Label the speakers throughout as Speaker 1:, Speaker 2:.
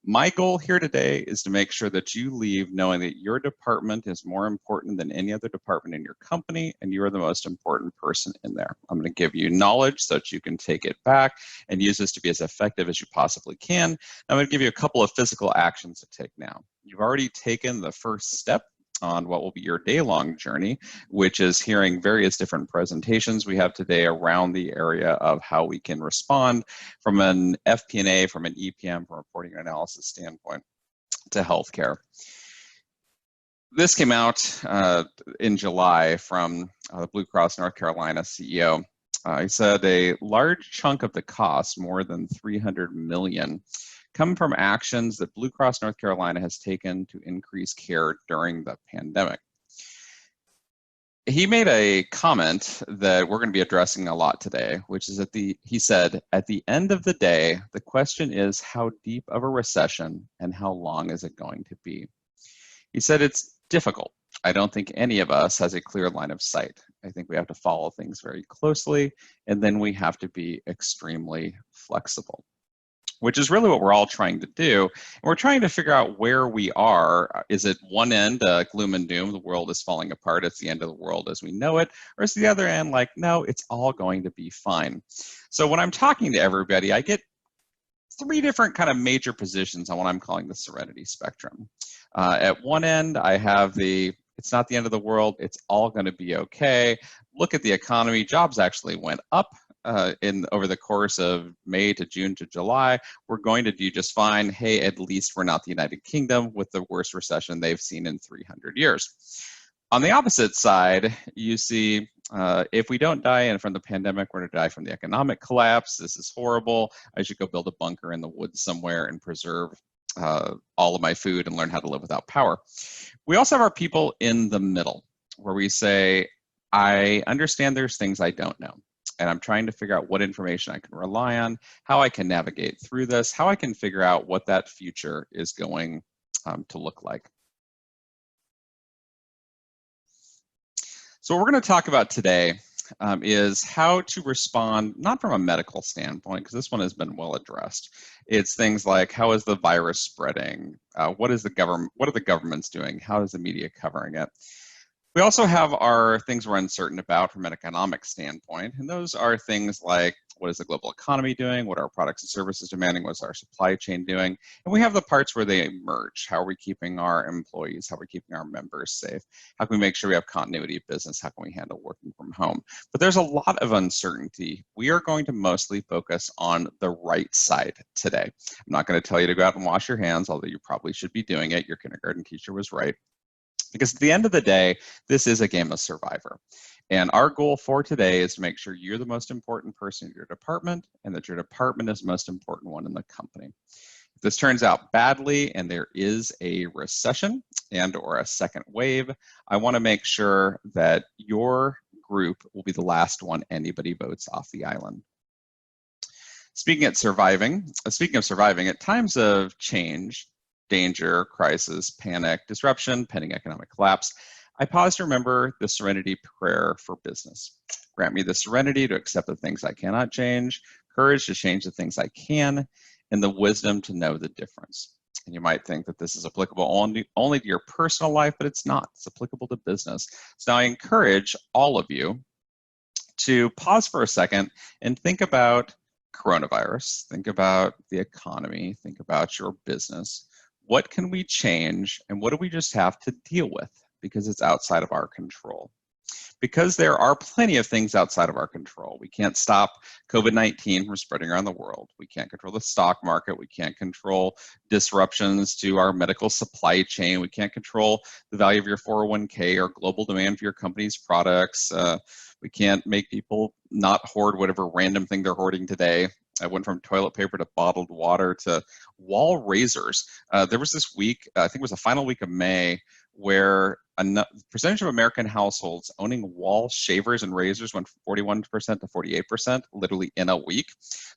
Speaker 1: My goal here today is to make sure that you leave knowing that your department is more important than any other department in your company, and you are the most important person in there. I'm going to give you knowledge so that you can take it back and use this to be as effective as you possibly can. I'm going to give you a couple of physical actions to take now. You've already taken the first step on what will be your day-long journey, which is hearing various different presentations we have today around the area of how we can respond from an FP&A, from an EPM, from a reporting and analysis standpoint to healthcare. This came out in July from the Blue Cross North Carolina CEO. He said a large chunk of the cost, more than $300 million, come from actions that Blue Cross North Carolina has taken to increase care during the pandemic. He made a comment that we're going to be addressing a lot today, which is he said, at the end of the day, the question is how deep of a recession and how long is it going to be? He said it's difficult. I don't think any of us has a clear line of sight. I think we have to follow things very closely, and then we have to be extremely flexible, which is really what we're all trying to do. And we're trying to figure out where we are. Is it one end, gloom and doom, the world is falling apart, it's the end of the world as we know it, or is the other end like, no, it's all going to be fine? So when I'm talking to everybody, I get three different kind of major positions on what I'm calling the serenity spectrum. At one end, I have it's not the end of the world, it's all going to be okay. Look at the economy, jobs actually went up over the course of May to June to July. We're going to do just fine. Hey, at least we're not the United Kingdom with the worst recession they've seen in 300 years. On the opposite side, you see, if we don't die from the pandemic, we're going to die from the economic collapse. This is horrible. I should go build a bunker in the woods somewhere and preserve all of my food and learn how to live without power. We also have our people in the middle, where we say, I understand there's things I don't know, and I'm trying to figure out what information I can rely on, how I can navigate through this, how I can figure out what that future is going to look like. So what we're going to talk about today is how to respond, not from a medical standpoint, because this one has been well addressed. It's things like, how is the virus spreading? What are the governments doing? How is the media covering it? We also have our things we're uncertain about from an economic standpoint, and those are things like, what is the global economy doing? What are our products and services demanding? What's our supply chain doing? And we have the parts where they merge. How are we keeping our employees? How are we keeping our members safe? How can we make sure we have continuity of business? How can we handle working from home? But there's a lot of uncertainty. We are going to mostly focus on the right side today. I'm not going to tell you to go out and wash your hands, although you probably should be doing it. Your kindergarten teacher was right. Because at the end of the day, this is a game of survivor. And our goal for today is to make sure you're the most important person in your department and that your department is the most important one in the company. If this turns out badly and there is a recession or a second wave, I want to make sure that your group will be the last one anybody votes off the island. Speaking of surviving, at times of change, danger, crisis, panic, disruption, pending economic collapse, I pause to remember the serenity prayer for business. Grant me the serenity to accept the things I cannot change, courage to change the things I can, and the wisdom to know the difference. And you might think that this is applicable only to your personal life, but it's not. It's applicable to business. So now I encourage all of you to pause for a second and think about coronavirus, think about the economy, think about your business. What can we change, and what do we just have to deal with because it's outside of our control? Because there are plenty of things outside of our control. We can't stop COVID-19 from spreading around the world. We can't control the stock market. We can't control disruptions to our medical supply chain. We can't control the value of your 401k or global demand for your company's products. We can't make people not hoard whatever random thing they're hoarding today. I went from toilet paper to bottled water to wall razors. There was this week, I think it was the final week of May, where a percentage of American households owning wall shavers and razors went from 41% to 48%, literally in a week.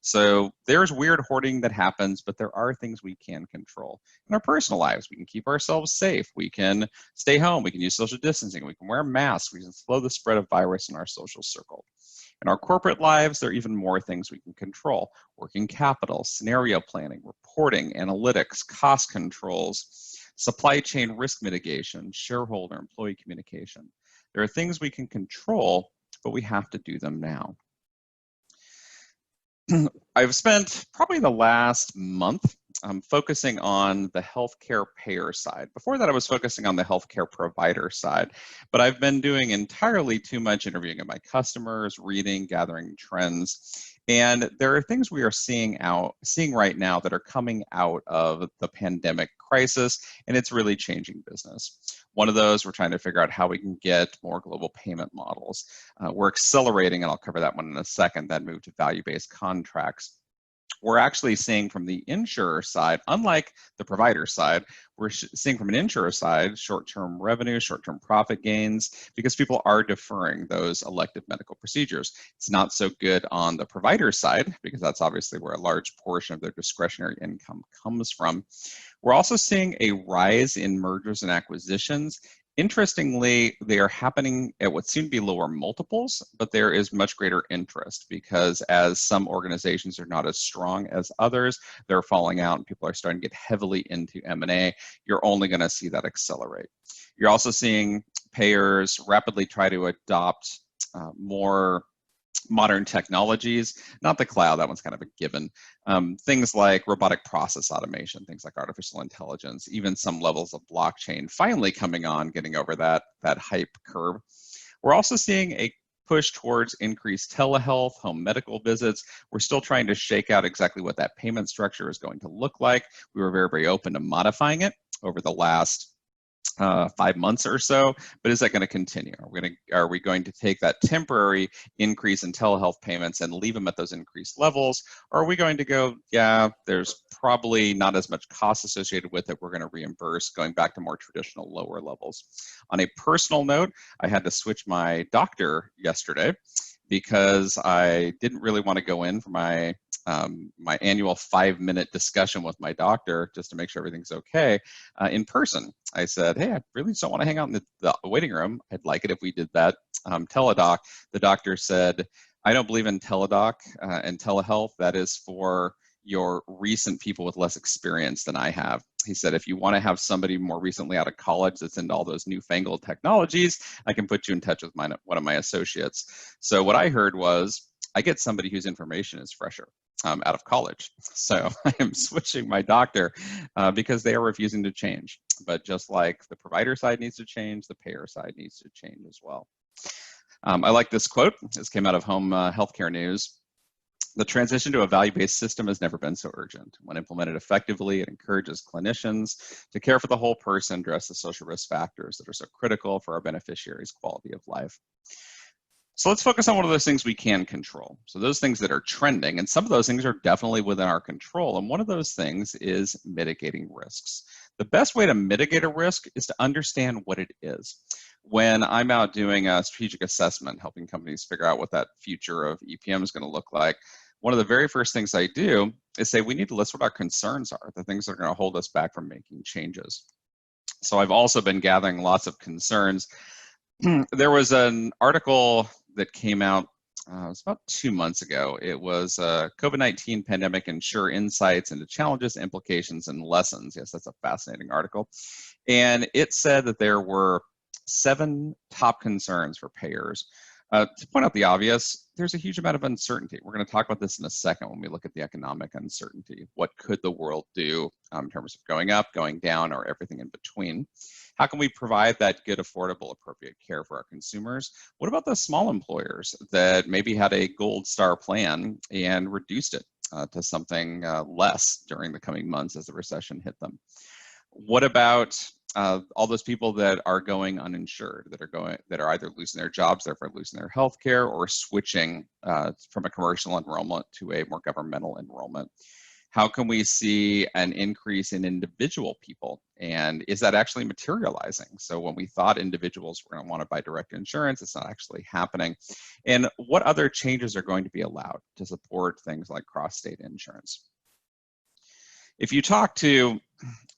Speaker 1: So there's weird hoarding that happens, but there are things we can control. In our personal lives, we can keep ourselves safe. We can stay home. We can use social distancing. We can wear masks. We can slow the spread of virus in our social circle. In our corporate lives, there are even more things we can control: working capital, scenario planning, reporting, analytics, cost controls, supply chain risk mitigation, shareholder, employee communication. There are things we can control, but we have to do them now. I've spent probably the last month focusing on the healthcare payer side. Before that, I was focusing on the healthcare provider side, but I've been doing entirely too much interviewing of my customers, reading, gathering trends. And there are things we are seeing right now that are coming out of the pandemic crisis, and it's really changing business. One of those, we're trying to figure out how we can get more global payment models. We're accelerating, and I'll cover that one in a second, that move to value-based contracts. We're actually seeing from the insurer side, unlike the provider side, we're seeing from an insurer side short-term revenue, short-term profit gains, because people are deferring those elective medical procedures. It's not so good on the provider side, because that's obviously where a large portion of their discretionary income comes from. We're also seeing a rise in mergers and acquisitions. Interestingly, they are happening at what seem to be lower multiples, but there is much greater interest because as some organizations are not as strong as others, they're falling out and people are starting to get heavily into M&A. You're only going to see that accelerate. You're also seeing payers rapidly try to adopt more modern technologies, not the cloud, that one's kind of a given. Things like robotic process automation, things like artificial intelligence, even some levels of blockchain finally coming on, getting over that hype curve. We're also seeing a push towards increased telehealth, home medical visits. We're still trying to shake out exactly what that payment structure is going to look like. We were very, very open to modifying it over the last 5 months or so, but is that going to continue? Are we going to take that temporary increase in telehealth payments and leave them at those increased levels? Or are we going to go, yeah, there's probably not as much cost associated with it, we're going to reimburse, going back to more traditional lower levels? On a personal note, I had to switch my doctor yesterday because I didn't really want to go in for my annual 5-minute discussion with my doctor just to make sure everything's okay in person. I said, hey, I really just don't want to hang out in the waiting room. I'd like it if we did that teledoc. The doctor said, I don't believe in teledoc and telehealth. That is for your recent people with less experience than I have. He said, if you want to have somebody more recently out of college that's into all those newfangled technologies, I can put you in touch with one of my associates. So what I heard was, I get somebody whose information is fresher out of college. So I am switching my doctor because they are refusing to change. But just like the provider side needs to change, the payer side needs to change as well. I like this quote. This came out of Home Healthcare News. The transition to a value-based system has never been so urgent. When implemented effectively, it encourages clinicians to care for the whole person, address the social risk factors that are so critical for our beneficiaries' quality of life. So let's focus on one of those things we can control. So those things that are trending, and some of those things are definitely within our control. And one of those things is mitigating risks. The best way to mitigate a risk is to understand what it is. When I'm out doing a strategic assessment, helping companies figure out what that future of EPM is going to look like, one of the very first things I do is say we need to list what our concerns are, the things that are going to hold us back from making changes. So I've also been gathering lots of concerns. There was an article that came out, it was about 2 months ago. It was COVID-19 Pandemic Insurer Insights into Challenges, Implications, and Lessons. Yes, that's a fascinating article. And it said that there were 7 top concerns for payers. To point out the obvious, there's a huge amount of uncertainty. We're going to talk about this in a second when we look at the economic uncertainty. What could the world do in terms of going up, going down, or everything in between? How can we provide that good, affordable, appropriate care for our consumers? What about the small employers that maybe had a gold star plan and reduced it to something less during the coming months as the recession hit them? What about all those people that are going uninsured, that are either losing their jobs, therefore losing their health care, or switching from a commercial enrollment to a more governmental enrollment? How can we see an increase in individual people? And is that actually materializing? So when we thought individuals were going to want to buy direct insurance, it's not actually happening. And what other changes are going to be allowed to support things like cross-state insurance? If you talk to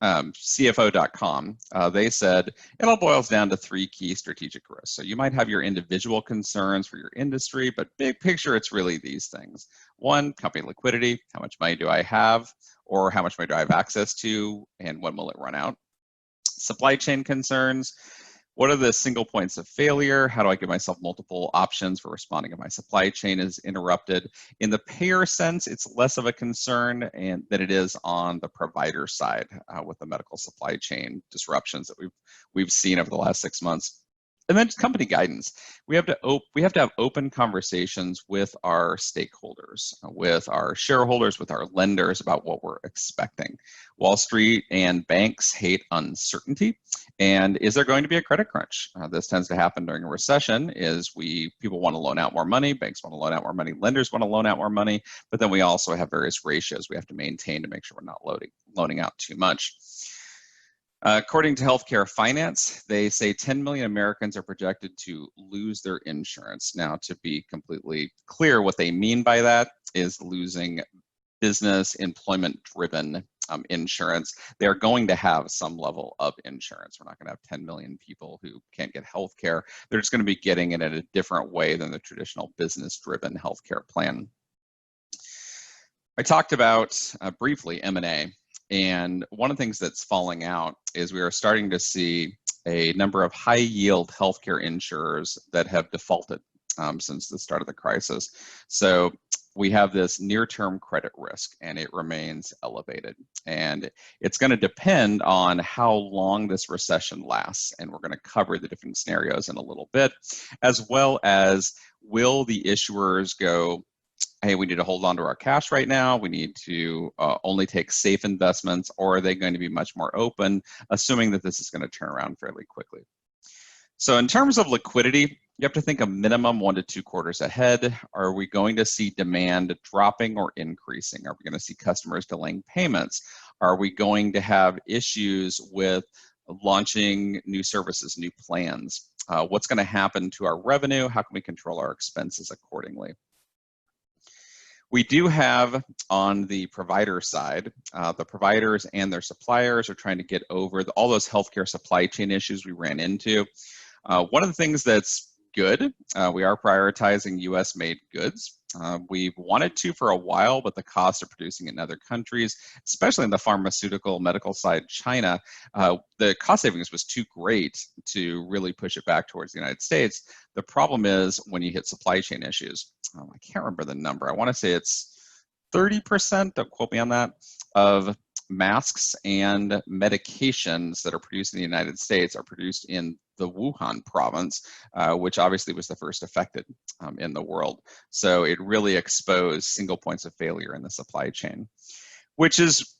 Speaker 1: CFO.com, they said it all boils down to 3 key strategic risks. So you might have your individual concerns for your industry, but big picture, it's really these things. 1, company liquidity, how much money do I have, or how much money do I have access to, and when will it run out? Supply chain concerns. What are the single points of failure? How do I give myself multiple options for responding if my supply chain is interrupted? In the payer sense, it's less of a concern than it is on the provider side with the medical supply chain disruptions that we've seen over the last 6 months. And then company guidance. We have to have open conversations with our stakeholders, with our shareholders, with our lenders about what we're expecting. Wall Street and banks hate uncertainty. And is there going to be a credit crunch? This tends to happen during a recession. People want to loan out more money, banks want to loan out more money, lenders want to loan out more money, but then we also have various ratios we have to maintain to make sure we're not loaning out too much. According to Healthcare Finance, they say 10 million Americans are projected to lose their insurance. Now, to be completely clear, what they mean by that is losing business employment-driven insurance. They're going to have some level of insurance. We're not going to have 10 million people who can't get healthcare. They're just going to be getting it in a different way than the traditional business-driven healthcare plan. I talked about briefly M&A. And one of the things that's falling out is we are starting to see a number of high yield healthcare insurers that have defaulted since the start of the crisis. So we have this near-term credit risk and it remains elevated. And it's going to depend on how long this recession lasts. And we're going to cover the different scenarios in a little bit, as well as will the issuers go, hey, we need to hold on to our cash right now, we need to only take safe investments, or are they going to be much more open, assuming that this is going to turn around fairly quickly? So in terms of liquidity, you have to think a minimum 1 to 2 quarters ahead. Are we going to see demand dropping or increasing? Are we going to see customers delaying payments? Are we going to have issues with launching new services, new plans? What's going to happen to our revenue? How can we control our expenses accordingly? We do have on the provider side, the providers and their suppliers are trying to get over all those healthcare supply chain issues we ran into. One of the things that's good, we are prioritizing US made goods. We've wanted to for a while, but the cost of producing in other countries, especially in the pharmaceutical medical side, China, the cost savings was too great to really push it back towards the United States. The problem is when you hit supply chain issues, I can't remember the number. I want to say it's 30%, don't quote me on that, of masks and medications that are produced in the United States are produced in the Wuhan province, which obviously was the first affected in the world. So it really exposed single points of failure in the supply chain, which is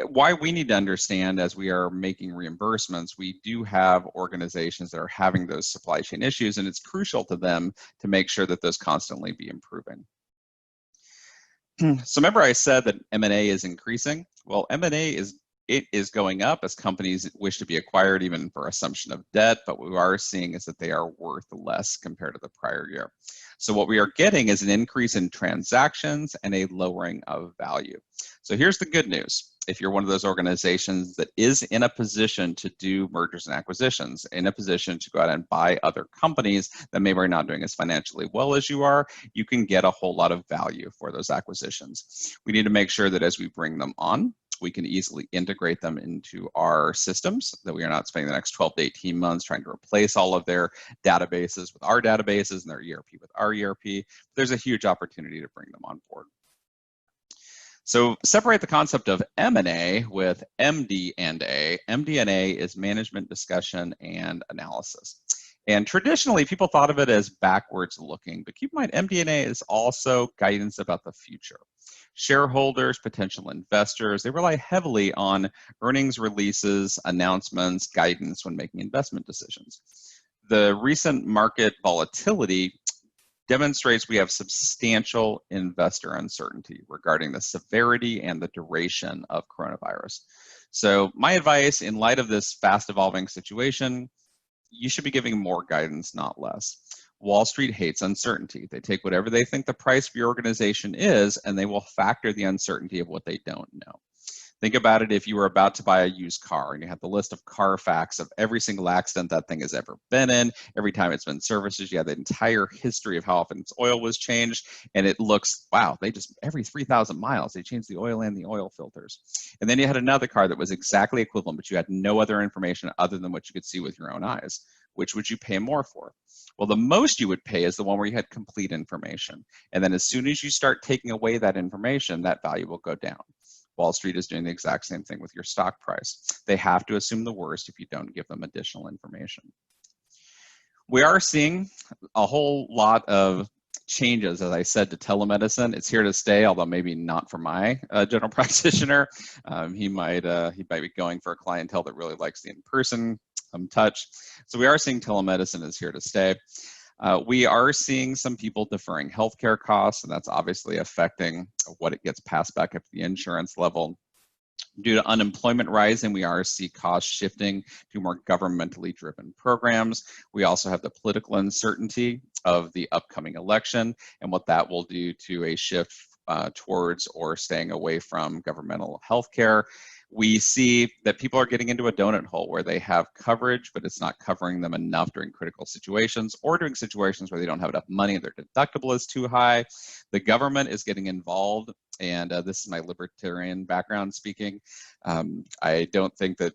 Speaker 1: why we need to understand as we are making reimbursements, we do have organizations that are having those supply chain issues, and it's crucial to them to make sure that those constantly be improving. So remember I said that M&A is increasing? Well, M&A is going up as companies wish to be acquired even for assumption of debt, but what we are seeing is that they are worth less compared to the prior year. So what we are getting is an increase in transactions and a lowering of value. So here's the good news. If you're one of those organizations that is in a position to do mergers and acquisitions, in a position to go out and buy other companies that maybe are not doing as financially well as you are, you can get a whole lot of value for those acquisitions. We need to make sure that as we bring them on, we can easily integrate them into our systems, that we are not spending the next 12 to 18 months trying to replace all of their databases with our databases and their ERP with our ERP. There's a huge opportunity to bring them on board. So separate the concept of M&A with MD&A. MD&A is management discussion and analysis. And traditionally, people thought of it as backwards looking, but keep in mind, MD&A is also guidance about the future. Shareholders, potential investors, they rely heavily on earnings releases, announcements, guidance when making investment decisions. The recent market volatility demonstrates we have substantial investor uncertainty regarding the severity and the duration of coronavirus. So my advice in light of this fast evolving situation, you should be giving more guidance, not less. Wall Street hates uncertainty. They take whatever they think the price for your organization is, and they will factor the uncertainty of what they don't know. Think about it if you were about to buy a used car and you had the list of Carfax of every single accident that thing has ever been in, every time it's been serviced, you have the entire history of how often its oil was changed, and it looks, wow, they just, every 3,000 miles, they changed the oil and the oil filters. And then you had another car that was exactly equivalent, but you had no other information other than what you could see with your own eyes. Which would you pay more for? Well, the most you would pay is the one where you had complete information. And then as soon as you start taking away that information, that value will go down. Wall Street is doing the exact same thing with your stock price. They have to assume the worst if you don't give them additional information. We are seeing a whole lot of changes, as I said, to telemedicine. It's here to stay, although maybe not for my general practitioner. He might be going for a clientele that really likes the in-person touch. So we are seeing telemedicine is here to stay. We are seeing some people deferring healthcare costs, and that's obviously affecting what it gets passed back up to the insurance level. Due to unemployment rising, we are seeing costs shifting to more governmentally driven programs. We also have the political uncertainty of the upcoming election and what that will do to a shift towards or staying away from governmental healthcare. We see that people are getting into a donut hole where they have coverage, but it's not covering them enough during critical situations or during situations where they don't have enough money, their deductible is too high. The government is getting involved, and this is my libertarian background speaking. I don't think that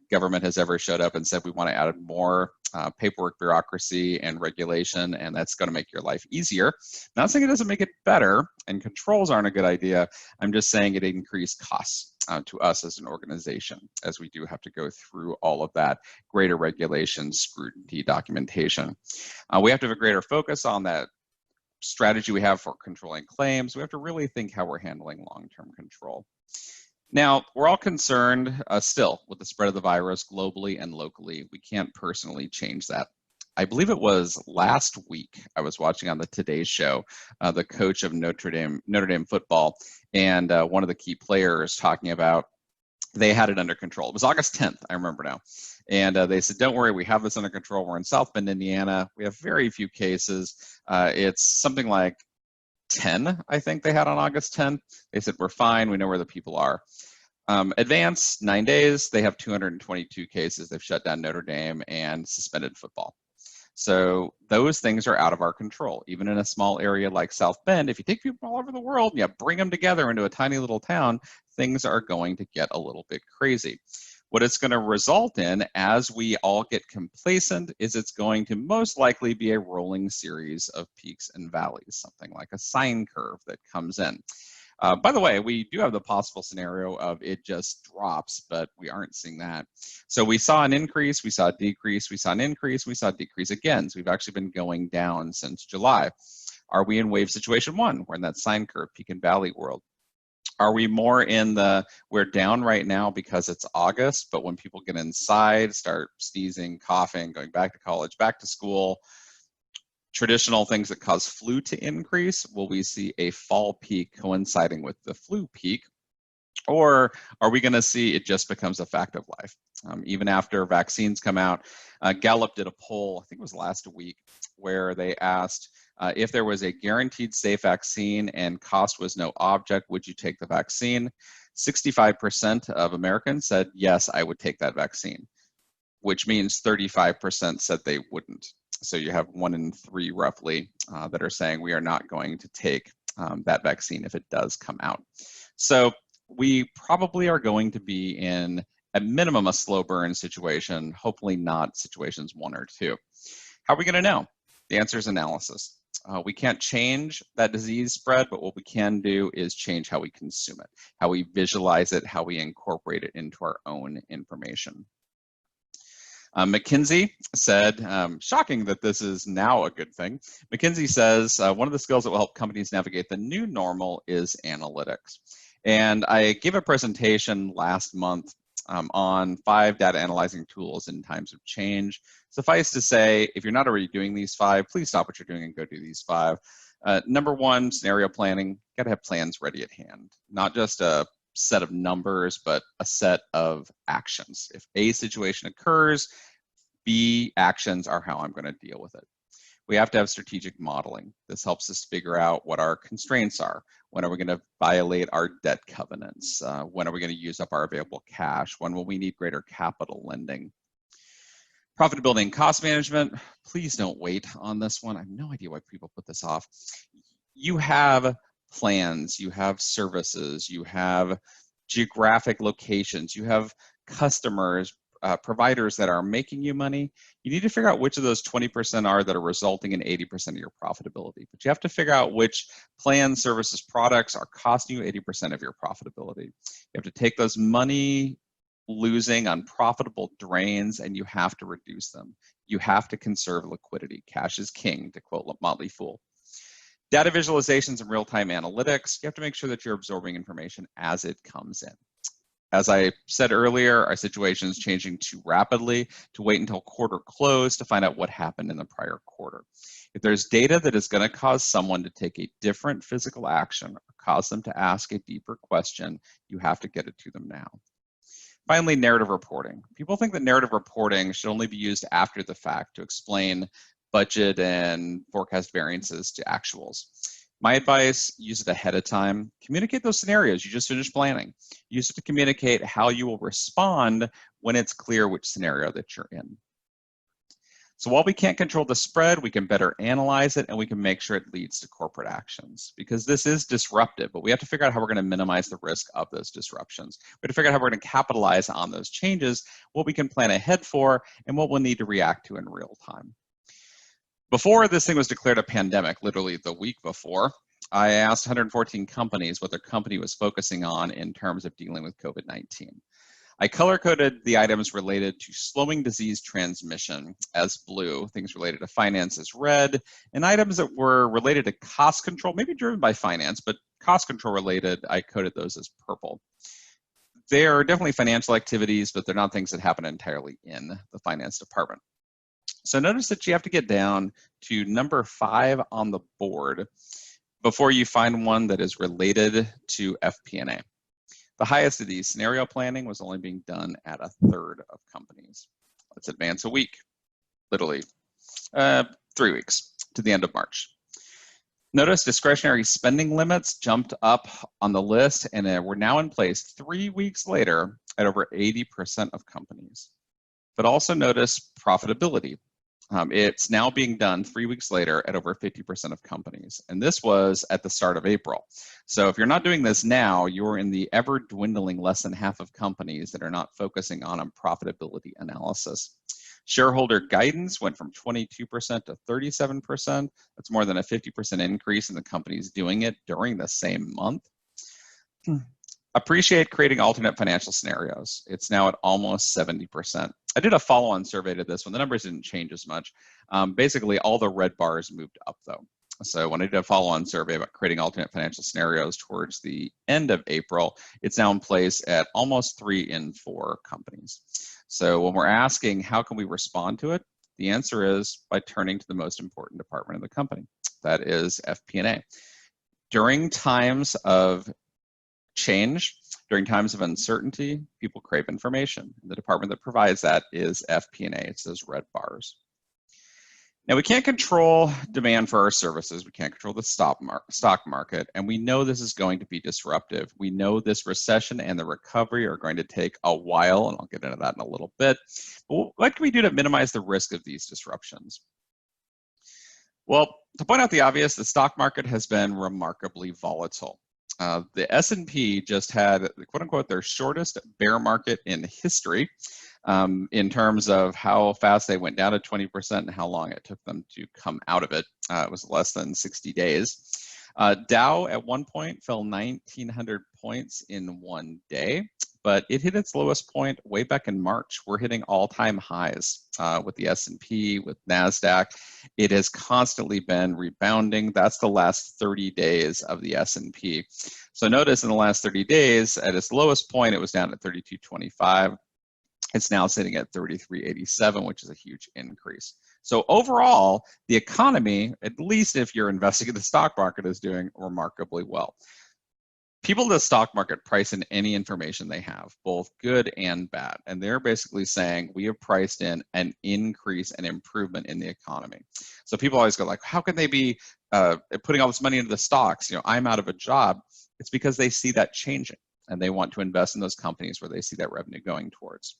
Speaker 1: government has ever showed up and said we want to add more paperwork, bureaucracy, and regulation, and that's going to make your life easier. I'm not saying it doesn't make it better, and controls aren't a good idea. I'm just saying it increased costs to us as an organization, as we do have to go through all of that greater regulation, scrutiny, documentation. We have to have a greater focus on that strategy we have for controlling claims. We have to really think how we're handling long-term control. Now, we're all concerned still with the spread of the virus globally and locally. We can't personally change that. I believe it was last week I was watching on the Today Show, the coach of Notre Dame football, and one of the key players talking about they had it under control. It was August 10th, I remember now. And they said, don't worry, we have this under control. We're in South Bend, Indiana. We have very few cases. It's something like 10, I think they had on August 10th. They said, we're fine. We know where the people are. Advance, 9 days, they have 222 cases. They've shut down Notre Dame and suspended football. So those things are out of our control. Even in a small area like South Bend, if you take people all over the world and you bring them together into a tiny little town, things are going to get a little bit crazy. What it's going to result in, as we all get complacent, is it's going to most likely be a rolling series of peaks and valleys, something like a sine curve that comes in. By the way, we do have the possible scenario of it just drops, but we aren't seeing that. So we saw an increase, we saw a decrease, we saw an increase, we saw a decrease again. So we've actually been going down since July. Are we in wave situation 1? We're in that sine curve, peak and valley world. Are we more in the, we're down right now because it's August, but when people get inside, start sneezing, coughing, going back to college, back to school, traditional things that cause flu to increase, will we see a fall peak coinciding with the flu peak? Or are we going to see it just becomes a fact of life? Even after vaccines come out, Gallup did a poll, I think it was last week, where they asked if there was a guaranteed safe vaccine and cost was no object, would you take the vaccine? 65% of Americans said, yes, I would take that vaccine, which means 35% said they wouldn't. So you have 1 in 3 roughly that are saying we are not going to take that vaccine if it does come out. So we probably are going to be in, at minimum, a slow burn situation, hopefully not situations 1 or 2. How are we going to know? The answer is analysis. We can't change that disease spread, but what we can do is change how we consume it, how we visualize it, how we incorporate it into our own information. McKinsey said, shocking that this is now a good thing. McKinsey says one of the skills that will help companies navigate the new normal is analytics. And I gave a presentation last month on 5 data analyzing tools in times of change. Suffice to say, if you're not already doing these 5, please stop what you're doing and go do these 5. Number 1, scenario planning. Got to have plans ready at hand, not just a set of numbers, but a set of actions. If A situation occurs, B actions are how I'm going to deal with it. We have to have strategic modeling. This helps us figure out what our constraints are. When are we going to violate our debt covenants? When are we going to use up our available cash? When will we need greater capital lending? Profitability and cost management, please don't wait on this one. I have no idea why people put this off. You have plans, you have services, you have geographic locations, you have customers, providers that are making you money. You need to figure out which of those 20% are that are resulting in 80% of your profitability. But you have to figure out which plans, services, products are costing you 80% of your profitability. You have to take those money losing unprofitable drains and you have to reduce them. You have to conserve liquidity. Cash is king, to quote Motley Fool. Data visualizations and real-time analytics, you have to make sure that you're absorbing information as it comes in. As I said earlier, our situation is changing too rapidly to wait until quarter close to find out what happened in the prior quarter. If there's data that is going to cause someone to take a different physical action or cause them to ask a deeper question, you have to get it to them now. Finally, narrative reporting. People think that narrative reporting should only be used after the fact to explain budget and forecast variances to actuals. My advice, use it ahead of time. Communicate those scenarios you just finished planning. Use it to communicate how you will respond when it's clear which scenario that you're in. So while we can't control the spread, we can better analyze it and we can make sure it leads to corporate actions, because this is disruptive, but we have to figure out how we're going to minimize the risk of those disruptions. We have to figure out how we're going to capitalize on those changes, what we can plan ahead for, and what we'll need to react to in real time. Before this thing was declared a pandemic, literally the week before, I asked 114 companies what their company was focusing on in terms of dealing with COVID-19. I color-coded the items related to slowing disease transmission as blue, things related to finance as red, and items that were related to cost control, maybe driven by finance, but cost control related, I coded those as purple. They are definitely financial activities, but they're not things that happen entirely in the finance department. So notice that you have to get down to number 5 on the board before you find one that is related to FP&A. The highest of these, scenario planning, was only being done at 1/3 of companies. Let's advance a week, literally 3 weeks to the end of March. Notice discretionary spending limits jumped up on the list and were now in place 3 weeks later at over 80% of companies. But also notice profitability. It's now being done 3 weeks later at over 50% of companies. And this was at the start of April. So if you're not doing this now, you're in the ever dwindling less than half of companies that are not focusing on a profitability analysis. Shareholder guidance went from 22% to 37%. That's more than a 50% increase in the companies doing it during the same month. Appreciate creating alternate financial scenarios. It's now at almost 70%. I did a follow-on survey to this one. The numbers didn't change as much. Basically, all the red bars moved up, though. So when I did a follow-on survey about creating alternate financial scenarios towards the end of April, it's now in place at almost 3 in 4 companies. So when we're asking how can we respond to it, the answer is by turning to the most important department of the company. That is FP&A. During times of change, during times of uncertainty, people crave information. The department that provides that is FP&A. It's those red bars. Now, we can't control demand for our services. We can't control the stock market, and we know this is going to be disruptive. We know this recession and the recovery are going to take a while, and I'll get into that in a little bit. But what can we do to minimize the risk of these disruptions? Well, to point out the obvious, the stock market has been remarkably volatile. The S&P just had, quote unquote, their shortest bear market in history in terms of how fast they went down to 20% and how long it took them to come out of it. It was less than 60 days. Dow at one point fell 1,900 points in one day, but it hit its lowest point way back in March. We're hitting all-time highs with the S&P, with NASDAQ. It has constantly been rebounding. That's the last 30 days of the S&P. So notice in the last 30 days, at its lowest point, it was down at 32.25. It's now sitting at 33.87, which is a huge increase. So overall, the economy, at least if you're investing in the stock market, is doing remarkably well. people in the stock market price in any information they have, both good and bad. And they're basically saying, we have priced in an increase and improvement in the economy. So people always go like, how can they be putting all this money into the stocks? You know, I'm out of a job. It's because they see that changing and they want to invest in those companies where they see that revenue going towards.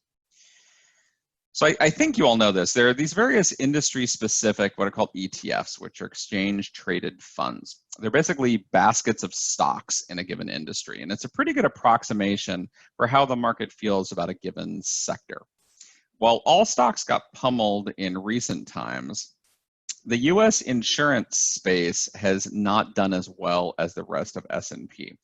Speaker 1: So I think you all know this. There are these various industry-specific, what are called ETFs, which are exchange-traded funds. They're basically baskets of stocks in a given industry, and it's a pretty good approximation for how the market feels about a given sector. While all stocks got pummeled in recent times, the US insurance space has not done as well as the rest of S&P.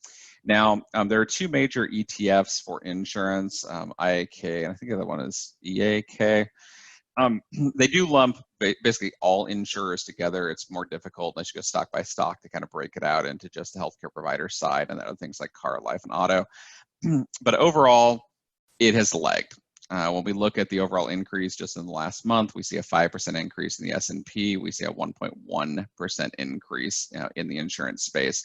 Speaker 1: Now, there are two major ETFs for insurance, IAK, and I think the other one is EAK. They do lump basically all insurers together. It's more difficult unless you go stock by stock to kind of break it out into just the healthcare provider side and other things like car, life, and auto. But overall, it has lagged. When we look at the overall increase just in the last month, we see a 5% increase in the S&P. We see a 1.1% increase in the insurance space.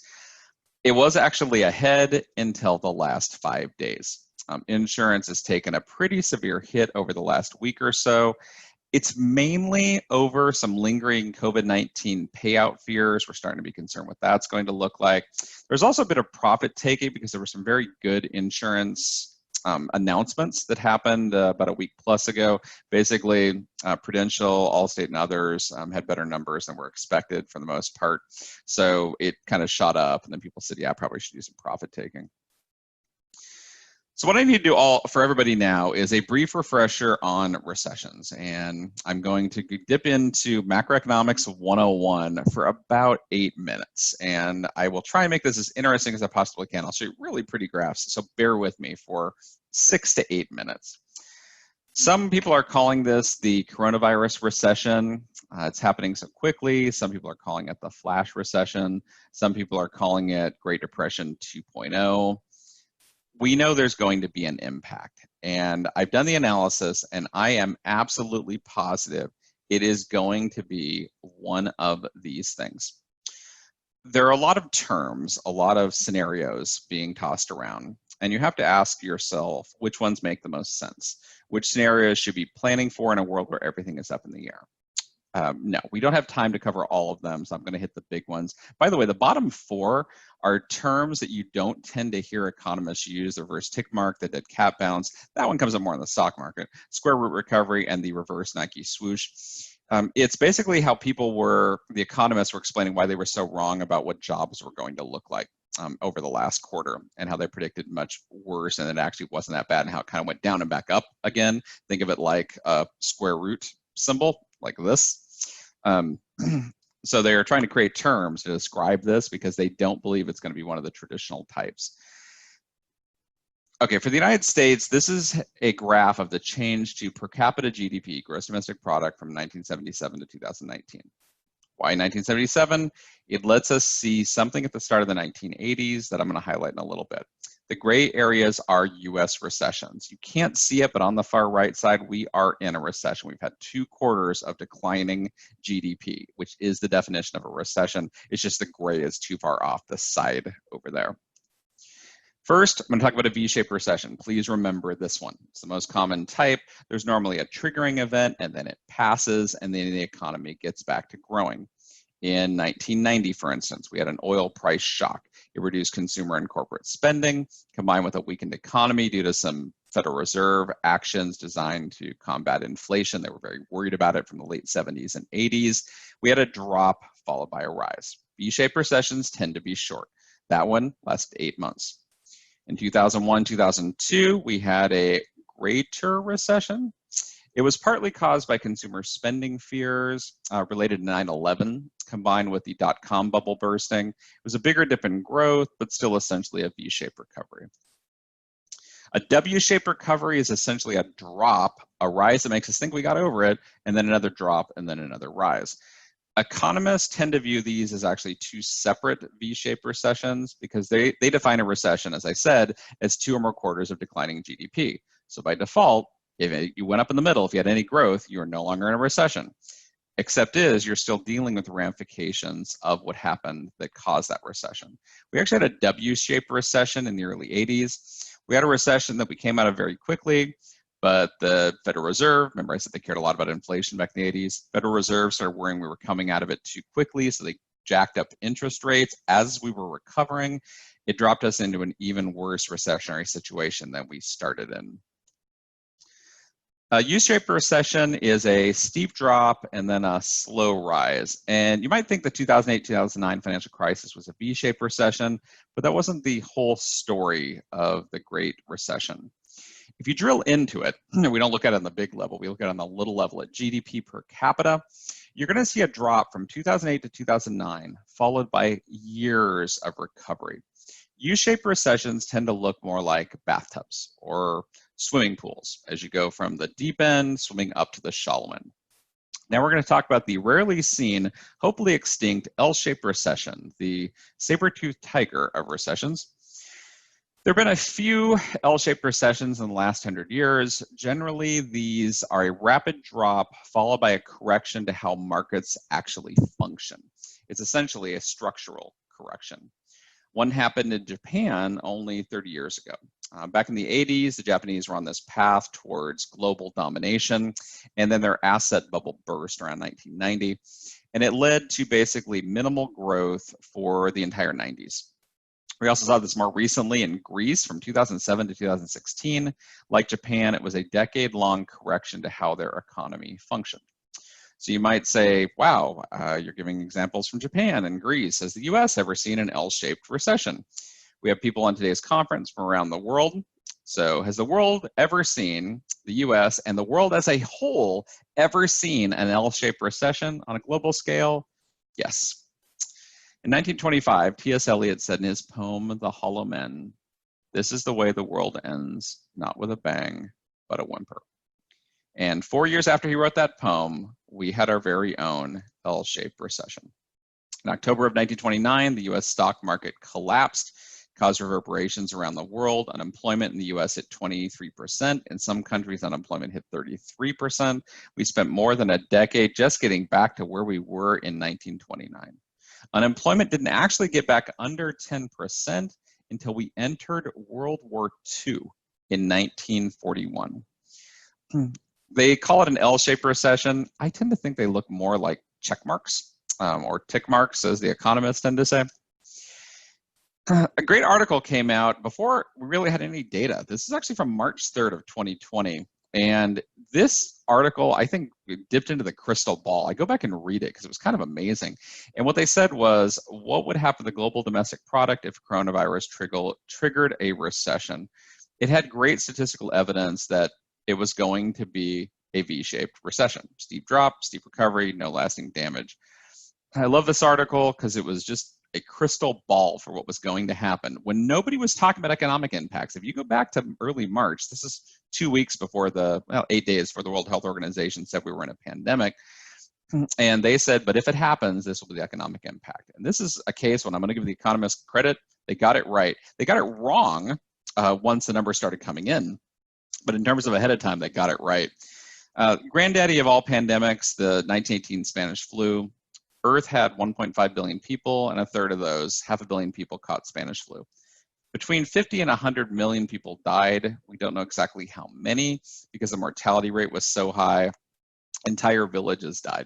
Speaker 1: It was actually ahead until the last 5 days. Insurance has taken a pretty severe hit over the last week or so. It's mainly over some lingering COVID-19 payout fears. We're starting to be concerned what that's going to look like. There's also a bit of profit taking because there were some very good insurance announcements that happened about a week plus ago. Basically, Prudential, Allstate, and others had better numbers than were expected for the most part. So it kind of shot up, and then people said, yeah, I probably should do some profit taking. So what I need to do for everybody now is a brief refresher on recessions. And I'm going to dip into macroeconomics 101 for about 8 minutes. And I will try and make this as interesting as I possibly can. I'll show you really pretty graphs, so bear with me for 6 to 8 minutes. Some people are calling this the coronavirus recession. It's happening so quickly. Some people are calling it the flash recession. Some people are calling it Great Depression 2.0. We know there's going to be an impact, and I've done the analysis, and I am absolutely positive it is going to be one of these things. There are a lot of terms, a lot of scenarios being tossed around, and you have to ask yourself which ones make the most sense. Which scenarios should be planning for in a world where everything is up in the air? No, we don't have time to cover all of them, so I'm going to hit the big ones. By the way, the bottom 4 are terms that you don't tend to hear economists use. The reverse tick mark, the dead cat bounce. That one comes up more in the stock market. Square root recovery and the reverse Nike swoosh. It's basically how the economists were explaining why they were so wrong about what jobs were going to look like over the last quarter, and how they predicted much worse, and it actually wasn't that bad, and how it kind of went down and back up again. Think of it like a square root symbol, like this. So they are trying to create terms to describe this because they don't believe it's going to be one of the traditional types. Okay, for the United States, this is a graph of the change to per capita GDP, gross domestic product, from 1977 to 2019. Why 1977? It lets us see something at the start of the 1980s that I'm going to highlight in a little bit. The gray areas are US recessions. You can't see it, but on the far right side, we are in a recession. We've had 2 quarters of declining GDP, which is the definition of a recession. It's just the gray is too far off the side over there. First, I'm going to talk about a V-shaped recession. Please remember this one. It's the most common type. There's normally a triggering event, and then it passes, and then the economy gets back to growing. In 1990, for instance, we had an oil price shock. It reduced consumer and corporate spending, combined with a weakened economy due to some Federal Reserve actions designed to combat inflation. They were very worried about it from the late 70s and 80s. We had a drop followed by a rise. V-shaped recessions tend to be short. That one lasted 8 months. In 2001, 2002, we had a greater recession. It was partly caused by consumer spending fears related to 9/11, combined with the dot-com bubble bursting. It was a bigger dip in growth, but still essentially a V-shaped recovery. A W-shaped recovery is essentially a drop, a rise that makes us think we got over it, and then another drop, and then another rise. Economists tend to view these as actually 2 separate V-shaped recessions because they define a recession, as I said, as 2 or more quarters of declining GDP. So by default, if you went up in the middle, if you had any growth, you are no longer in a recession. except you're still dealing with the ramifications of what happened that caused that recession. We actually had a W-shaped recession in the early 80s. We had a recession that we came out of very quickly, but the Federal Reserve, remember I said they cared a lot about inflation back in the 80s, Federal Reserve started worrying we were coming out of it too quickly, so they jacked up interest rates. As we were recovering, it dropped us into an even worse recessionary situation than we started in. A U-shaped recession is a steep drop and then a slow rise. And you might think the 2008-2009 financial crisis was a V-shaped recession, but that wasn't the whole story of the Great Recession. If you drill into it, we don't look at it on the big level, we look at it on the little level at GDP per capita, you're going to see a drop from 2008 to 2009, followed by years of recovery. U-shaped recessions tend to look more like bathtubs or swimming pools as you go from the deep end swimming up to the shallow end. Now we're going to talk about the rarely seen, hopefully extinct L-shaped recession, the saber-toothed tiger of recessions. There have been a few L-shaped recessions in the last 100 years. Generally, these are a rapid drop followed by a correction to how markets actually function. It's essentially a structural correction. One happened in Japan only 30 years ago. Back in the 80s, the Japanese were on this path towards global domination, and then their asset bubble burst around 1990, and it led to basically minimal growth for the entire 90s. We also saw this more recently in Greece from 2007 to 2016. Like Japan, it was a decade-long correction to how their economy functioned. So you might say, wow, you're giving examples from Japan and Greece. Has the US ever seen an L-shaped recession? We have people on today's conference from around the world. So has the world ever seen, the US and the world as a whole, ever seen an L-shaped recession on a global scale? Yes. In 1925, T.S. Eliot said in his poem, The Hollow Men, "This is the way the world ends, not with a bang, but a whimper." And 4 years after he wrote that poem, we had our very own L-shaped recession. In October of 1929, the US stock market collapsed, caused reverberations around the world. Unemployment in the US hit 23%. In some countries, unemployment hit 33%. We spent more than a decade just getting back to where we were in 1929. Unemployment didn't actually get back under 10% until we entered World War II in 1941. They call it an L-shaped recession. I tend to think they look more like check marks or tick marks, as the economists tend to say. A great article came out before we really had any data. This is actually from March 3rd of 2020. And this article, I think, dipped into the crystal ball. I go back and read it because it was kind of amazing. And what they said was, what would happen to the global domestic product if coronavirus triggered a recession? It had great statistical evidence that it was going to be a V-shaped recession. Steep drop, steep recovery, no lasting damage. I love this article because it was just a crystal ball for what was going to happen when nobody was talking about economic impacts. If you go back to early March, this is 2 weeks before 8 days before the World Health Organization said we were in a pandemic. And they said, but if it happens, this will be the economic impact. And this is a case when I'm going to give the economists credit. They got it right. They got it wrong once the numbers started coming in. But in terms of ahead of time, they got it right. Granddaddy of all pandemics, the 1918 Spanish flu. Earth had 1.5 billion people, and a third of those, 500 million people, caught Spanish flu. Between 50 and 100 million people died. We don't know exactly how many because the mortality rate was so high. Entire villages died.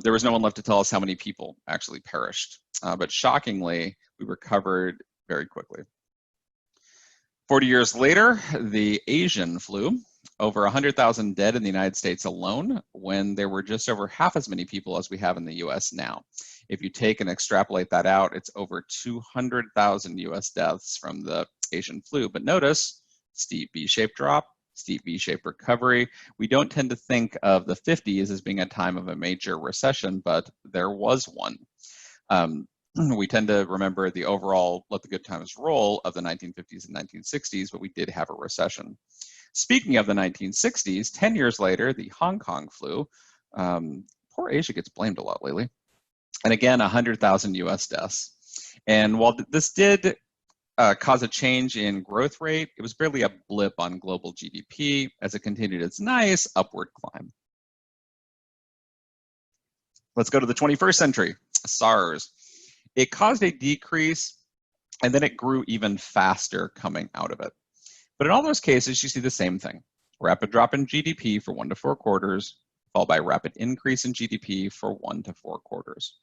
Speaker 1: There was no one left to tell us how many people actually perished. But shockingly, we recovered very quickly. 40 years later, the Asian flu, over 100,000 dead in the United States alone, when there were just over half as many people as we have in the US now. If you take and extrapolate that out, it's over 200,000 US deaths from the Asian flu. But notice, steep V-shaped drop, steep V-shaped recovery. We don't tend to think of the 50s as being a time of a major recession, but there was one. We tend to remember the overall let the good times roll of the 1950s and 1960s, but we did have a recession. Speaking of the 1960s, 10 years later, the Hong Kong flu. Poor Asia gets blamed a lot lately. And again, 100,000 US deaths. And while this did cause a change in growth rate, it was barely a blip on global GDP as it continued its nice upward climb. Let's go to the 21st century, SARS. It caused a decrease, and then it grew even faster coming out of it. But in all those cases, you see the same thing. Rapid drop in GDP for 1 to 4 quarters, followed by rapid increase in GDP for 1 to 4 quarters.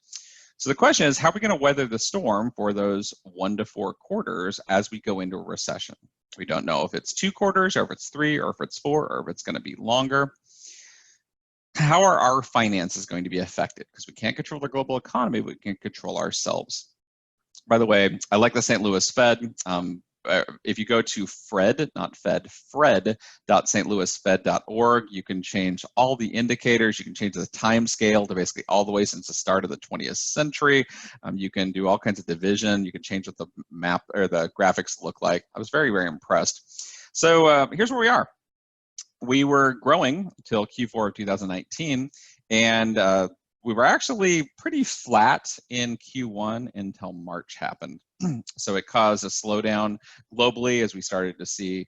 Speaker 1: So the question is, how are we going to weather the storm for those 1 to 4 quarters as we go into a recession? We don't know if it's 2 quarters, or if it's 3, or if it's 4, or if it's going to be longer. How are our finances going to be affected? Because we can't control the global economy, but we can control ourselves. By the way, I like the St. Louis Fed. If you go to Fred, not Fed, fred.stlouisfed.org, you can change all the indicators. You can change the time scale to basically all the way since the start of the 20th century. You can do all kinds of division. You can change what the map or the graphics look like. I was very, very impressed. So here's where we are. We were growing until Q4 of 2019, and we were actually pretty flat in Q1 until March happened. So it caused a slowdown globally as we started to see,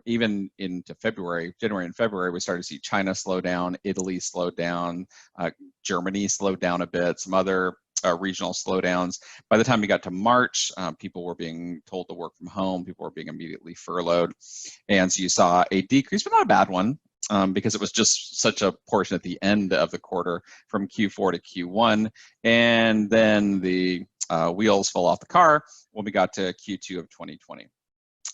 Speaker 1: even into February, January and February, we started to see China slow down, Italy slowed down, Germany slowed down a bit, some other regional slowdowns. By the time we got to March, people were being told to work from home, people were being immediately furloughed. And so you saw a decrease, but not a bad one. Because it was just such a portion at the end of the quarter from Q4 to Q1. And then the wheels fell off the car when we got to Q2 of 2020.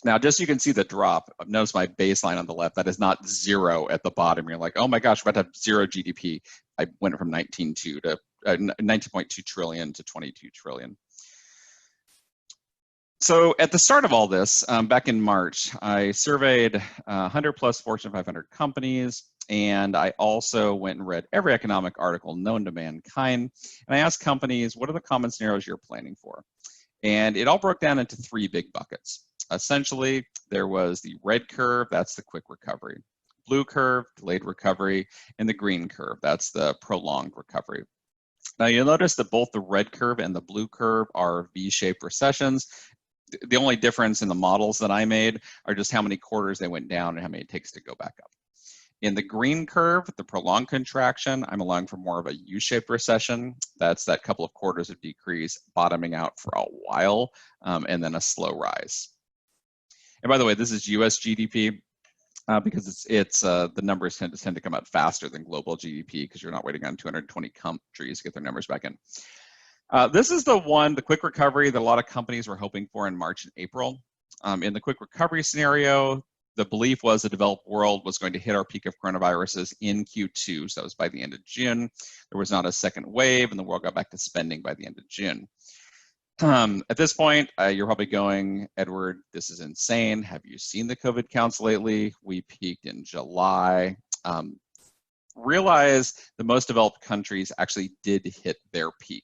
Speaker 1: Now, just so you can see the drop, notice my baseline on the left, that is not 0 at the bottom. You're like, oh my gosh, we're about to have 0 GDP. I went from 19.2 trillion to 22 trillion. So at the start of all this, back in March, I surveyed 100 plus Fortune 500 companies, and I also went and read every economic article known to mankind. And I asked companies, what are the common scenarios you're planning for? And it all broke down into 3 big buckets. Essentially, there was the red curve, that's the quick recovery. Blue curve, delayed recovery, and the green curve, that's the prolonged recovery. Now you'll notice that both the red curve and the blue curve are V-shaped recessions. The only difference in the models that I made are just how many quarters they went down and how many it takes to go back up. In the green curve, the prolonged contraction, I'm allowing for more of a U-shaped recession. That's that couple of quarters of decrease, bottoming out for a while, and then a slow rise. And by the way, this is US GDP because the numbers tend to come out faster than global GDP because you're not waiting on 220 countries to get their numbers back in. This is the quick recovery that a lot of companies were hoping for in March and April. In the quick recovery scenario, the belief was the developed world was going to hit our peak of coronaviruses in Q2, so that was by the end of June. There was not a second wave, and the world got back to spending by the end of June. At this point, you're probably going, Edward, this is insane. Have you seen the COVID counts lately? We peaked in July. Realize the most developed countries actually did hit their peak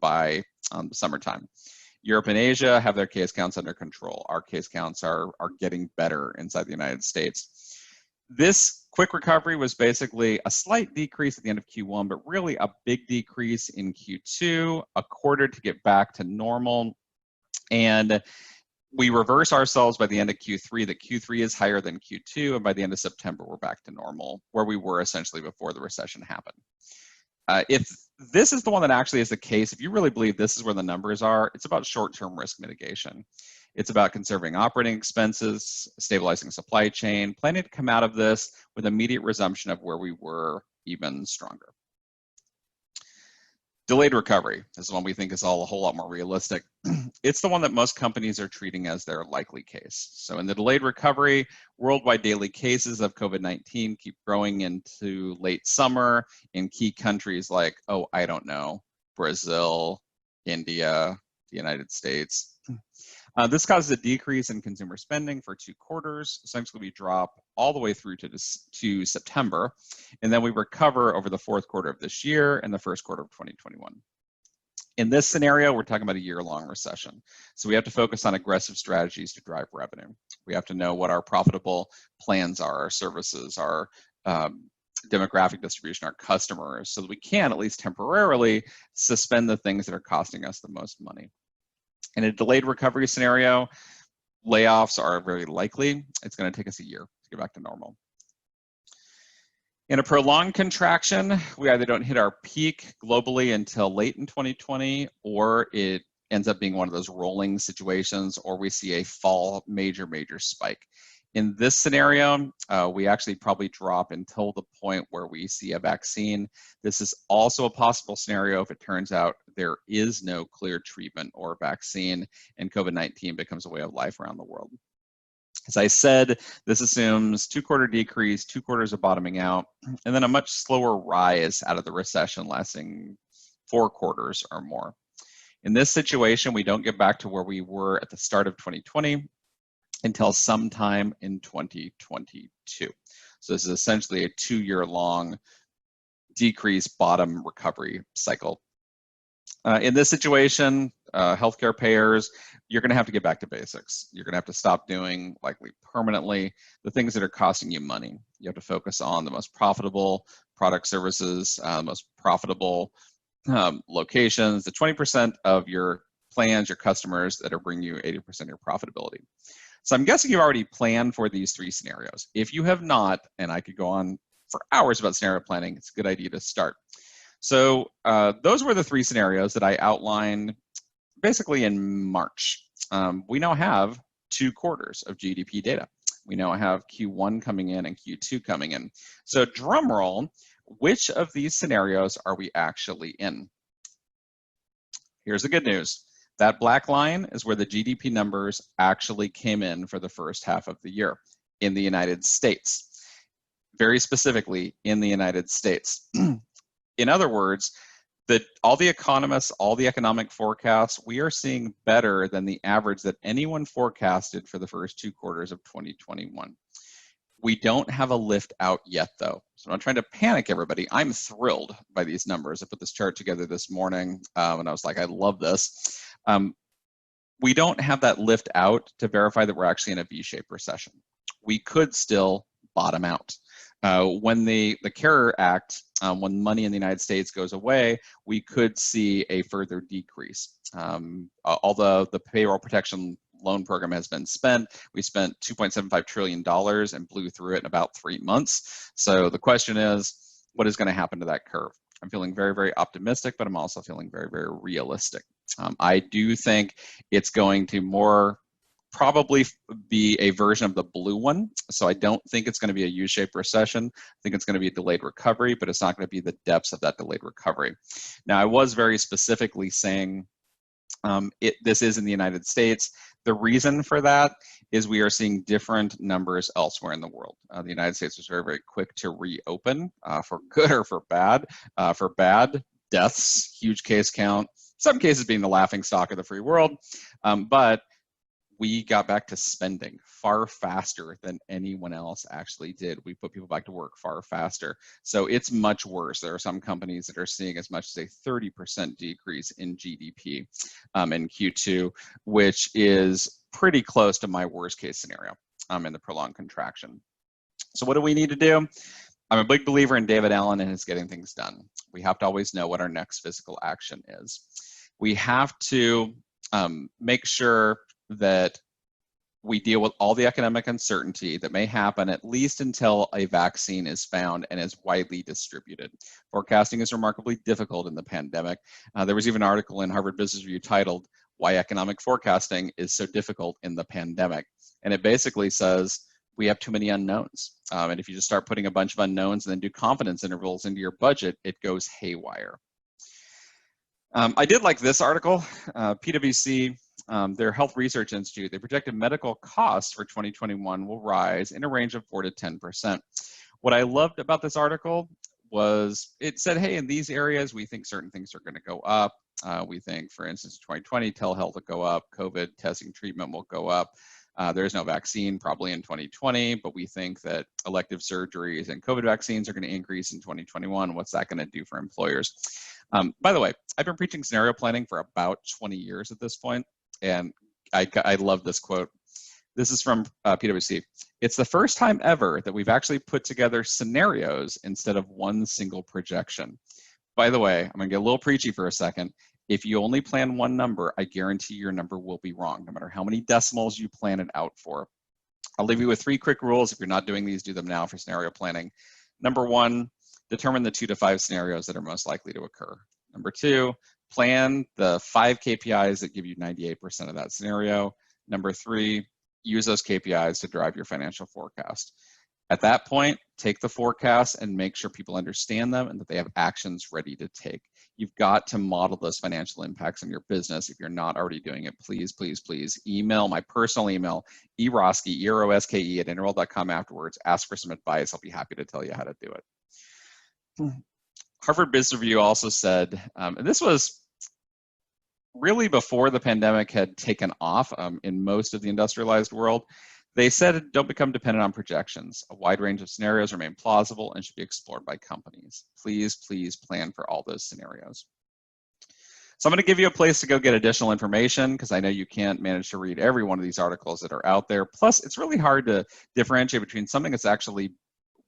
Speaker 1: by the summertime. Europe and Asia have their case counts under control. Our case counts are getting better inside the United States. This quick recovery was basically a slight decrease at the end of Q1, but really a big decrease in Q2, a quarter to get back to normal. And we reverse ourselves by the end of Q3, that Q3 is higher than Q2, and by the end of September, we're back to normal, where we were essentially before the recession happened. If this is the one that actually is the case, if you really believe this is where the numbers are, it's about short-term risk mitigation. It's about conserving operating expenses, stabilizing supply chain, planning to come out of this with immediate resumption of where we were, even stronger. Delayed recovery is the one we think is a whole lot more realistic. It's the one that most companies are treating as their likely case. So in the delayed recovery, worldwide daily cases of COVID-19 keep growing into late summer in key countries like, oh, I don't know, Brazil, India, the United States. This causes a decrease in consumer spending for 2 quarters. Essentially, we drop all the way through to September, and then we recover over the 4th quarter of this year and the 1st quarter of 2021. In this scenario, we're talking about a year-long recession. So we have to focus on aggressive strategies to drive revenue. We have to know what our profitable plans are, our services, our demographic distribution, our customers, so that we can, at least temporarily, suspend the things that are costing us the most money. In a delayed recovery scenario, layoffs are very likely. It's going to take us a year to get back to normal. In a prolonged contraction, we either don't hit our peak globally until late in 2020, or it ends up being one of those rolling situations, or we see a fall major spike. In this scenario, we actually probably drop until the point where we see a vaccine. This is also a possible scenario if it turns out there is no clear treatment or vaccine and COVID-19 becomes a way of life around the world. As I said, this assumes 2-quarter decrease, 2 quarters of bottoming out, and then a much slower rise out of the recession lasting 4 quarters or more. In this situation, we don't get back to where we were at the start of 2020 until sometime in 2022. So this is essentially a 2-year-long decrease bottom recovery cycle. In this situation, healthcare payers, you're going to have to get back to basics. You're going to have to stop doing, likely permanently, the things that are costing you money. You have to focus on the most profitable product services, the most profitable locations, the 20% of your plans, your customers that are bringing you 80% of your profitability. So I'm guessing you've already planned for these 3 scenarios. If you have not, and I could go on for hours about scenario planning, it's a good idea to start. So those were the 3 scenarios that I outlined basically in March. We now have 2 quarters of GDP data. We now have Q1 coming in and Q2 coming in. So drum roll, which of these scenarios are we actually in? Here's the good news. That black line is where the GDP numbers actually came in for the first half of the year in the United States. Very specifically, in the United States. In other words, all the economists, all the economic forecasts, we are seeing better than the average that anyone forecasted for the first 2 quarters of 2021. We don't have a lift out yet, though. So I'm not trying to panic everybody. I'm thrilled by these numbers. I put this chart together this morning, and I was like, I love this. We don't have that lift out to verify that we're actually in a V-shaped recession. We could still bottom out. When the CARE Act, when money in the United States goes away, we could see a further decrease. Although the payroll protection loan program has been spent, we spent $2.75 trillion and blew through it in about 3 months. So the question is, what is going to happen to that curve? I'm feeling very optimistic, but I'm also feeling very realistic. I do think it's going to probably be a version of the blue one. So I don't think it's going to be a U-shaped recession. I think it's going to be a delayed recovery, but it's not going to be the depths of that delayed recovery. Now, I was very specifically saying this is in the United States. The reason for that is we are seeing different numbers elsewhere in the world. The United States was very quick to reopen, for good or for bad. For bad, deaths, huge case count, some cases being the laughing stock of the free world, but we got back to spending far faster than anyone else actually did. We put people back to work far faster. So it's much worse. There are some companies that are seeing as much as a 30% decrease in GDP in Q2, which is pretty close to my worst case scenario in the prolonged contraction. So what do we need to do? I'm a big believer in David Allen and his getting things done. We have to always know what our next physical action is. We have to make sure that we deal with all the economic uncertainty that may happen at least until a vaccine is found and is widely distributed. Forecasting is remarkably difficult in the pandemic. There was even an article in Harvard Business Review titled, "Why Economic Forecasting is So Difficult in the Pandemic." And it basically says we have too many unknowns. And if you just start putting a bunch of unknowns and then do confidence intervals into your budget, it goes haywire. I did like this article, PwC, their Health Research Institute, they projected medical costs for 2021 will rise in a range of 4 to 10%. What I loved about this article was it said, hey, in these areas, we think certain things are going to go up. We think, for instance, 2020, telehealth will go up, COVID testing treatment will go up. There is no vaccine probably in 2020, but we think that elective surgeries and COVID vaccines are going to increase in 2021. What's that going to do for employers? By the way, I've been preaching scenario planning for about 20 years at this point, and I love this quote. This is from PwC. It's the first time ever that we've actually put together scenarios instead of one single projection. By the way, I'm going to get a little preachy for a second. If you only plan one number, I guarantee your number will be wrong, no matter how many decimals you plan it out for. I'll leave you with 3 quick rules. If you're not doing these, do them now for scenario planning. Number one, determine the 2 to 5 scenarios that are most likely to occur. Number two, plan the 5 KPIs that give you 98% of that scenario. Number three, use those KPIs to drive your financial forecast. At that point, take the forecast and make sure people understand them and that they have actions ready to take. You've got to model those financial impacts in your business. If you're not already doing it, please, please, please email my personal email, eroske, E-R-O-S-K-E @interworld.com afterwards. Ask for some advice. I'll be happy to tell you how to do it. Harvard Business Review also said, and this was really before the pandemic had taken off in most of the industrialized world, they said, don't become dependent on projections. A wide range of scenarios remain plausible and should be explored by companies. Please, please plan for all those scenarios. So I'm going to give you a place to go get additional information because I know you can't manage to read every one of these articles that are out there. Plus, it's really hard to differentiate between something that's actually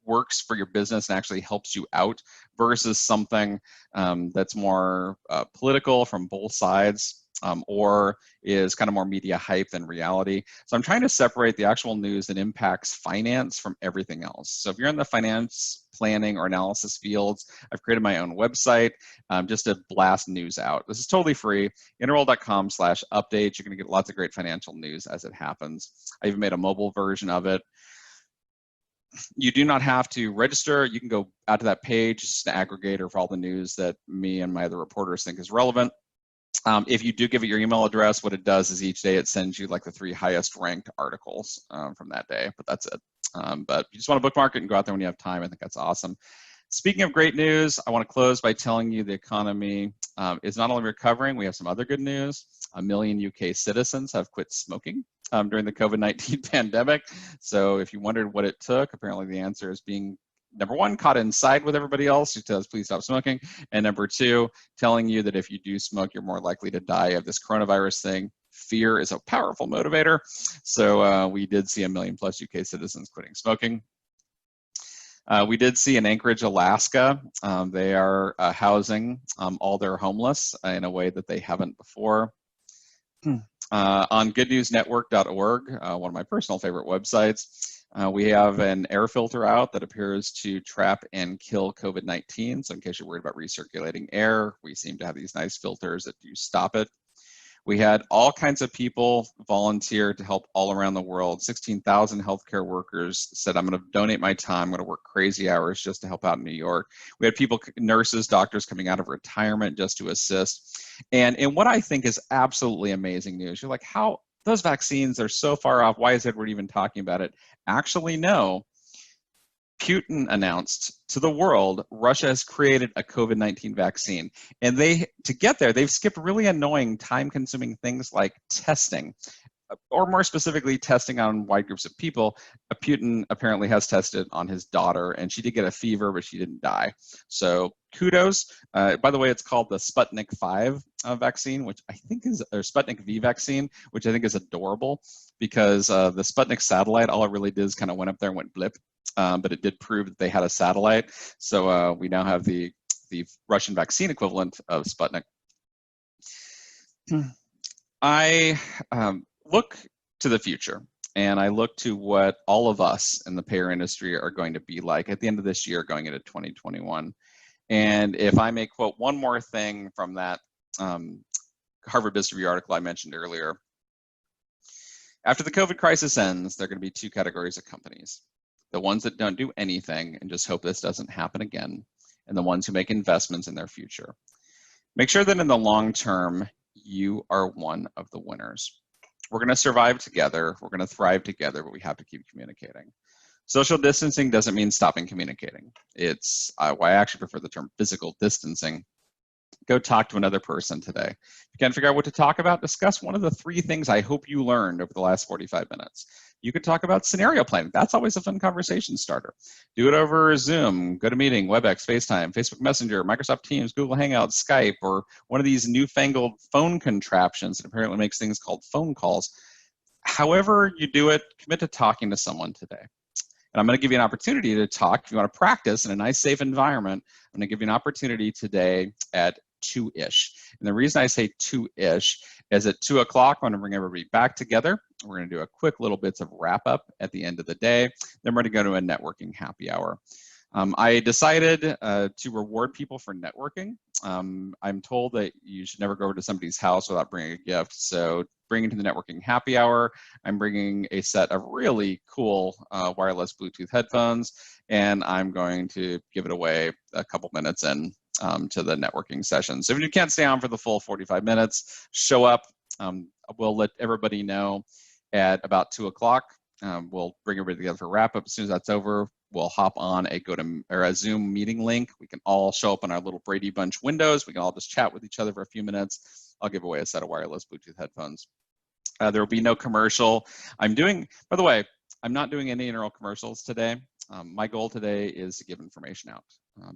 Speaker 1: works for your business and actually helps you out versus something that's more political from both sides. Or is kind of more media hype than reality. So I'm trying to separate the actual news that impacts finance from everything else. So if you're in the finance planning or analysis fields, I've created my own website just to blast news out. This is totally free, interworld.com/updates. You're gonna get lots of great financial news as it happens. I even made a mobile version of it. You do not have to register. You can go out to that page, just an aggregator for all the news that me and my other reporters think is relevant. If you do give it your email address, what it does is each day it sends you like the 3 highest ranked articles from that day, but that's it. But you just want to bookmark it and go out there when you have time. I think that's awesome. Speaking of great news, I want to close by telling you the economy is not only recovering, we have some other good news. 1 million UK citizens have quit smoking during the COVID-19 pandemic. So if you wondered what it took, apparently the answer is being number one, caught inside with everybody else who says, please stop smoking. And number two, telling you that if you do smoke, you're more likely to die of this coronavirus thing. Fear is a powerful motivator. So we did see 1 million+ UK citizens quitting smoking. We did see in Anchorage, Alaska, they are housing all their homeless in a way that they haven't before. On goodnewsnetwork.org, one of my personal favorite websites, we have an air filter out that appears to trap and kill COVID-19. So in case you're worried about recirculating air, we seem to have these nice filters that do stop it. We had all kinds of people volunteer to help all around the world. 16,000 healthcare workers said, I'm going to donate my time. I'm going to work crazy hours just to help out in New York. We had people, nurses, doctors coming out of retirement just to assist. And in what I think is absolutely amazing news, you're like, how those vaccines are so far off. Why is Edward even talking about it? Actually, no. Putin announced to the world Russia has created a COVID-19 vaccine. And to get there, they've skipped really annoying, time-consuming things like testing, or more specifically, testing on wide groups of people. Putin apparently has tested on his daughter, and she did get a fever, but she didn't die. So kudos. By the way, it's called the Sputnik 5 vaccine, which I think is, or Sputnik V vaccine, which I think is adorable because the Sputnik satellite, all it really did is kind of went up there and went blip. But it did prove that they had a satellite. So we now have the Russian vaccine equivalent of Sputnik. I look to the future, and I look to what all of us in the payer industry are going to be like at the end of this year going into 2021. And if I may quote one more thing from that Harvard Business Review article I mentioned earlier, after the COVID crisis ends, there are going to be 2 categories of companies. The ones that don't do anything and just hope this doesn't happen again, and the ones who make investments in their future. Make sure that in the long term, you are one of the winners. We're going to survive together, we're going to thrive together, but we have to keep communicating. Social distancing doesn't mean stopping communicating. It's why I actually prefer the term physical distancing. Go talk to another person today. If you can't figure out what to talk about, discuss one of the 3 things I hope you learned over the last 45 minutes. You could talk about scenario planning. That's always a fun conversation starter. Do it over Zoom, GoToMeeting, WebEx, FaceTime, Facebook Messenger, Microsoft Teams, Google Hangouts, Skype, or one of these newfangled phone contraptions that apparently makes things called phone calls. However you do it, commit to talking to someone today. And I'm going to give you an opportunity to talk. If you want to practice in a nice, safe environment, I'm going to give you an opportunity today at 2-ish. And the reason I say 2-ish is at 2 o'clock, I'm going to bring everybody back together. We're going to do a quick little bits of wrap up at the end of the day. Then we're going to go to a networking happy hour. I decided to reward people for networking. I'm told that you should never go over to somebody's house without bringing a gift. So bringing to the networking happy hour, I'm bringing a set of really cool wireless Bluetooth headphones, and I'm going to give it away a couple minutes in to the networking session. So if you can't stay on for the full 45 minutes, show up. We'll let everybody know at about 2 o'clock. We'll bring everybody together for wrap up. As soon as that's over, we'll hop on a Zoom meeting link. We can all show up on our little Brady Bunch windows. We can all just chat with each other for a few minutes. I'll give away a set of wireless Bluetooth headphones. There will be no commercial. By the way, I'm not doing any internal commercials today. My goal today is to give information out,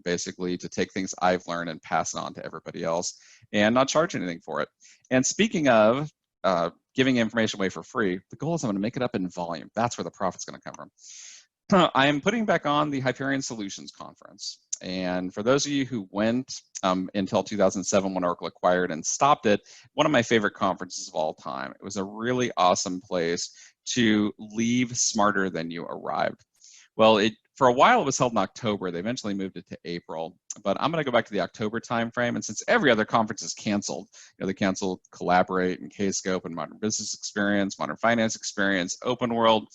Speaker 1: basically to take things I've learned and pass it on to everybody else and not charge anything for it. And speaking of giving information away for free, the goal is I'm going to make it up in volume. That's where the profit's going to come from. I am putting back on the Hyperion Solutions Conference. And for those of you who went until 2007 when Oracle acquired and stopped it, one of my favorite conferences of all time. It was a really awesome place to leave smarter than you arrived. Well, for a while it was held in October. They eventually moved it to April, but I'm going to go back to the October timeframe. And since every other conference is canceled, they canceled Collaborate and Kscope and Modern Business Experience, Modern Finance Experience, Open World.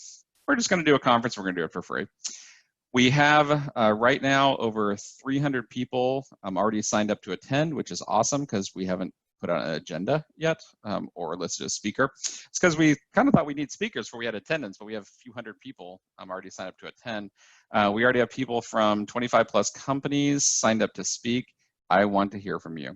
Speaker 1: We're just going to do a conference. We're going to do it for free. We have right now over 300 people already signed up to attend, which is awesome because we haven't put out an agenda yet or listed a speaker. It's because we kind of thought we need speakers before we had attendance, but we have a few hundred people already signed up to attend. We already have people from 25 plus companies signed up to speak. I want to hear from you.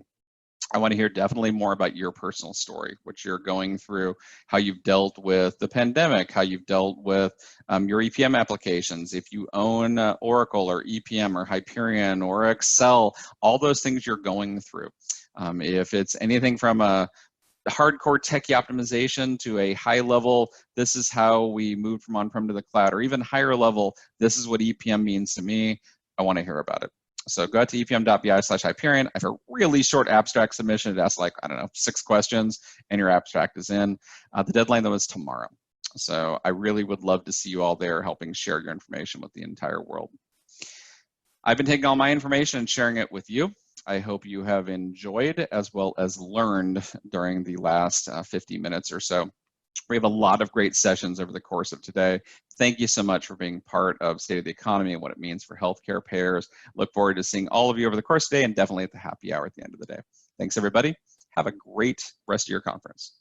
Speaker 1: I want to hear definitely more about your personal story, what you're going through, how you've dealt with the pandemic, how you've dealt with your EPM applications. If you own Oracle or EPM or Hyperion or Excel, all those things you're going through. If it's anything from a hardcore techie optimization to a high level, this is how we moved from on-prem to the cloud, or even higher level, this is what EPM means to me, I want to hear about it. So go out to epm.bi/Hyperion. I have a really short abstract submission. It asks 6 questions, and your abstract is in. The deadline, though, is tomorrow. So I really would love to see you all there helping share your information with the entire world. I've been taking all my information and sharing it with you. I hope you have enjoyed as well as learned during the last 50 minutes or so. We have a lot of great sessions over the course of today. Thank you so much for being part of State of the Economy and what it means for healthcare payers. Look forward to seeing all of you over the course of the day and definitely at the happy hour at the end of the day. Thanks, everybody. Have a great rest of your conference.